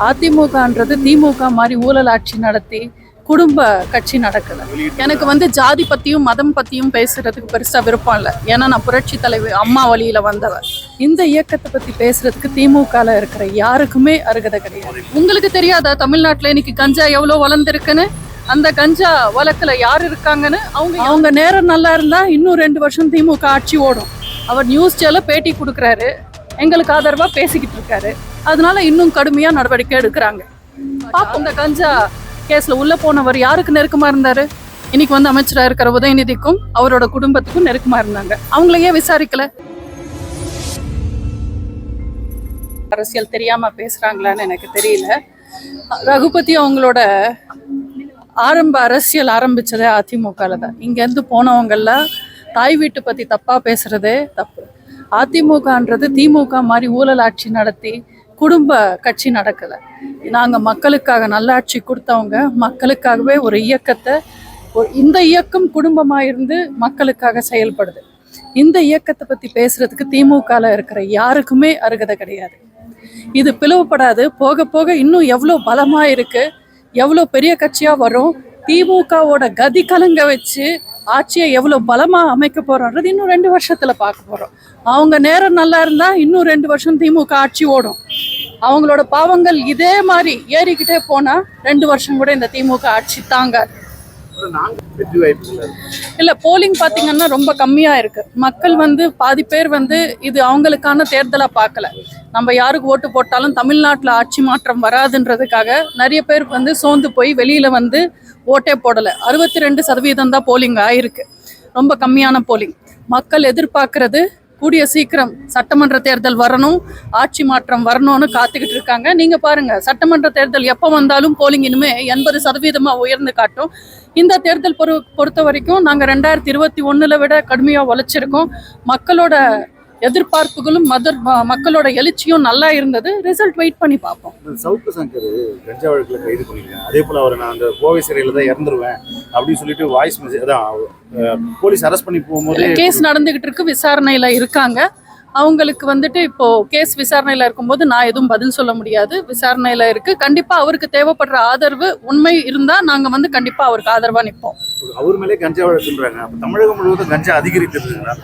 அதிமுகன்றது திமுக மாதிரி ஊழல் ஆட்சி நடத்தி குடும்ப கட்சி நடக்கல. எனக்கு வந்து ஜாதி பத்தியும் மதம் பத்தியும் பேசுறதுக்கு பெருசா விருப்பம் இல்லை. ஏன்னா நான் புரட்சி தலைவர் அம்மா வழியில வந்தவன். இந்த இயக்கத்தை பத்தி பேசுறதுக்கு திமுகல இருக்கிற யாருக்குமே அருகதை கிடையாது. உங்களுக்கு தெரியாதா தமிழ்நாட்டுல இன்னைக்கு கஞ்சா எவ்வளவு வளர்ந்துருக்குன்னு? அந்த கஞ்சா வழக்குல யார் இருக்காங்கன்னு அவங்க நேரம் நல்லா இருந்தா இன்னும் 2 வருஷம் திமுக ஆட்சி ஓடும். அவர் நியூஸ் சேனல்ல பேட்டி கொடுக்குறாரு, எங்களுக்கு ஆதரவா பேசிக்கிட்டு இருக்காரு. அதனால இன்னும் கடுமையா நடவடிக்கை எடுக்கிறாங்க. அந்த கஞ்சா கேஸ்ல உள்ள போனவர் யாருக்கு நெருக்கமா இருந்தாரு? இன்னைக்கு வந்து அமைச்சரா இருக்கிற உதயநிதிக்கும் அவரோட குடும்பத்துக்கும் நெருக்கமா இருந்தாங்க. அவங்களையே விசாரிக்கல. அரசியல் தெரியாம பேசுறாங்களான்னு எனக்கு தெரியல. ரகுபதி அவங்களோட அரசியல் ஆரம்பிச்சதே அதிமுகல தான். இங்க இருந்து போனவங்கெல்லாம் தாய் வீட்டு பத்தி தப்பா பேசுறதே தப்பு. அதிமுகன்றது திமுக மாதிரி ஊழல் ஆட்சி நடத்தி குடும்ப கட்சி நடக்கலை. நாங்கள் மக்களுக்காக நல்லாட்சி கொடுத்தவங்க, மக்களுக்காகவே ஒரு இயக்கத்தை, இந்த இயக்கம் குடும்பமாக இருந்து மக்களுக்காக செயல்படுது. இந்த இயக்கத்தை பற்றி பேசுறதுக்கு திமுகவில் இருக்கிற யாருக்குமே அருகதை கிடையாது. இது பிளவுபடாது. போக போக இன்னும் எவ்வளோ பலமாக இருக்கு, எவ்வளோ பெரிய கட்சியாக வரும், திமுகவோட கதி கலங்க வச்சு ஆட்சியை எவ்வளோ பலமாக அமைக்க போறோன்றது இன்னும் 2 வருஷத்துல பார்க்க போறோம். அவங்க நேரம் நல்லா இருந்தா இன்னும் 2 வருஷம் திமுக ஆட்சி ஓடும். அவங்களோட பாவங்கள் இதே மாதிரி ஏறிக்கிட்டே போனா 2 வருஷம் கூட இந்த திமுக ஆட்சி தாங்காது. இல்ல, போலிங் பாத்தீங்கன்னா ரொம்ப கம்மியா இருக்கு. மக்கள் வந்து பாதி பேர் வந்து இது அவங்களுக்கான தேர்தலா பார்க்கல. நம்ம யாருக்கு ஓட்டு போட்டாலும் தமிழ்நாட்டுல ஆட்சி மாற்றம் வராதுன்றதுக்காக நிறைய பேர் வந்து சோர்ந்து போய் வெளியில வந்து ஓட்டே போடல. 62% தான் போலிங் ஆயிருக்கு. ரொம்ப கம்மியான போலிங். மக்கள் எதிர்பார்க்கறது கூடிய சீக்கிரம் சட்டமன்ற தேர்தல் வரணும், ஆட்சி மாற்றம் வரணும்னு காத்துக்கிட்டு இருக்காங்க. நீங்க பாருங்க, சட்டமன்ற தேர்தல் எப்போ வந்தாலும் போலிங் இனிமே 80% உயர்ந்து காட்டும். இந்த தேர்தல் பொறுத்த வரைக்கும் நாங்க 2021 விட கடுமையா உழைச்சிருக்கோம். மக்களோட எதிர்பார்ப்புகளும் மக்களோட எழுச்சியும் நல்லா இருந்தது. ரிசல்ட் வெயிட் பண்ணி பார்ப்போம். சவுக்கு சங்கர் கஞ்சா வழக்குல கைது பண்ணிருக்கேன். அதே போல அவர் நான் அந்த கோவை சிறையில தான் இறந்துருவேன் அப்படின்னு சொல்லிட்டு வாய்ஸ் மெசேஜ் அதான் போலீஸ் அரெஸ்ட் பண்ணி போகும்போது கேஸ் நடந்துகிட்டு இருக்கு, விசாரணையில இருக்காங்க. அவங்களுக்கு வந்துட்டு இப்போ கேஸ் விசாரணையில இருக்கும்போது நான் எதுவும் பதில் சொல்ல முடியாது. விசாரணையில இருக்கு. கண்டிப்பா அவருக்கு தேவைப்படுற ஆதரவு உண்மை இருந்தா நாங்க வந்து கண்டிப்பா அவருக்கு ஆதரவா நிற்போம். அவர் மேலே கஞ்சா வழக்குன்றாங்க. தமிழகம் முழுவதும் கஞ்சா அதிகரித்திருக்குங்களா?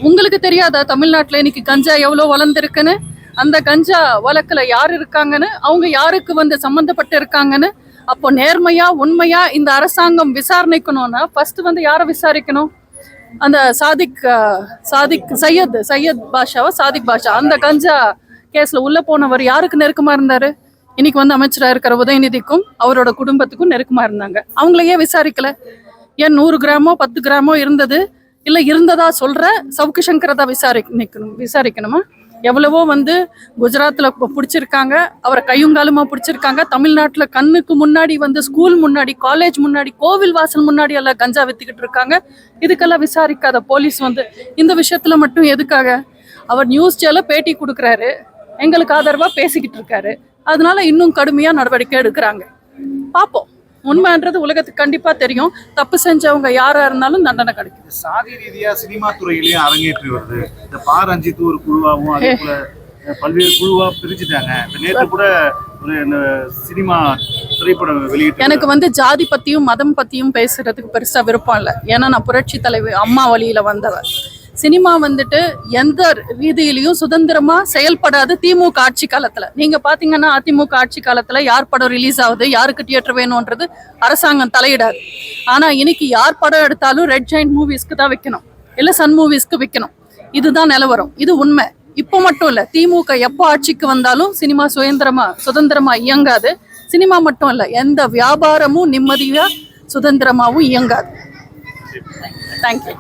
உங்களுக்கு தெரியாதா தமிழ்நாட்டுல இன்னைக்கு கஞ்சா எவ்வளவு வளர்ந்துருக்குன்னு? அந்த கஞ்சா வழக்குல யார் இருக்காங்கன்னு, அவங்க யாருக்கு வந்து சம்பந்தப்பட்டு இருக்காங்கன்னு, அப்போ நேர்மையா உண்மையா இந்த அரசாங்கம் விசாரணைக்கணும்னா ஃபர்ஸ்ட் வந்து யாரை விசாரிக்கணும்? அந்த சையத் பாஷா அந்த கஞ்சா கேஸ்ல உள்ள போனவர் யாருக்கு நெருக்கமா இருந்தாரு? இன்னைக்கு வந்து அமைச்சரா இருக்கிற உதயநிதிக்கும் அவரோட குடும்பத்துக்கும் நெருக்கமா இருந்தாங்க. அவங்களையே விசாரிக்கல. ஏன் 100 கிராமோ 10 கிராமோ இருந்தது இல்ல இருந்ததா சொல்ற சவுக்கு சங்கரை தான் விசாரிக்கணுமா? எவ்வளவோ வந்து குஜராத்ல பிடிச்சிருக்காங்க, அவரை கையுங்காலுமா பிடிச்சிருக்காங்க. தமிழ்நாட்டுல கண்ணுக்கு முன்னாடி வந்து ஸ்கூல் முன்னாடி, காலேஜ் முன்னாடி, கோவில் வாசல் முன்னாடி எல்லாம் கஞ்சா வித்துக்கிட்டு இருக்காங்க. இதுக்கெல்லாம் விசாரிக்காத போலீஸ் வந்து இந்த விஷயத்துல மட்டும் எதுக்காக? அவர் நியூஸ் சேனல்ல பேட்டி கொடுக்குறாரு, எங்களுக்கு ஆதரவா பேசிக்கிட்டு இருக்காரு. அதனால இன்னும் கடுமையா நடவடிக்கை எடுக்கிறாங்க. பார்ப்போம். உண்மைன்றது உலகத்துக்கு கண்டிப்பா தெரியும். தப்பு செஞ்சவங்க யாரா இருந்தாலும் தண்டனை கிடைக்கும். சாதி ரீதியா சினிமா துறையிலேயே அரங்கேற்றி வருது. இந்த பாரஞ்சித் ஒரு குழுவாகவும் அதே போல பல்வேறு குழுவா பிரிச்சுட்டாங்க. நேற்று கூட ஒரு சினிமா திரைப்படம் வெளியிட்டு. எனக்கு வந்து ஜாதி பத்தியும் மதம் பத்தியும் பேசுறதுக்கு பெருசா விருப்பம் இல்லை. ஏன்னா நான் புரட்சி தலைவர் அம்மா வழியில வந்தவன். சினிமா வந்துட்டு எந்த ரீதியிலையும் சுதந்திரமா செயல்படாது திமுக ஆட்சி காலத்துல. நீங்க பாத்தீங்கன்னா அதிமுக ஆட்சி காலத்துல யார் படம் ரிலீஸ் ஆகுது, யாருக்கு தியேட்டர் வேணும்ன்றது அரசாங்கம் தலையிடாது. ஆனா இன்னைக்கு யார் படம் எடுத்தாலும் ரெட் ஜெயிண்ட் மூவிஸ்க்கு தான் வைக்கணும், இல்ல சன் மூவிஸ்க்கு வைக்கணும். இதுதான் நிலவரம். இது உண்மை. இப்போ மட்டும் இல்ல, திமுக எப்போ ஆட்சிக்கு வந்தாலும் சினிமா சுதந்திரமா இயங்காது. சினிமா மட்டும் இல்ல, எந்த வியாபாரமும் நிம்மதியா சுதந்திரமாவும் இயங்காது. தேங்க்யூ.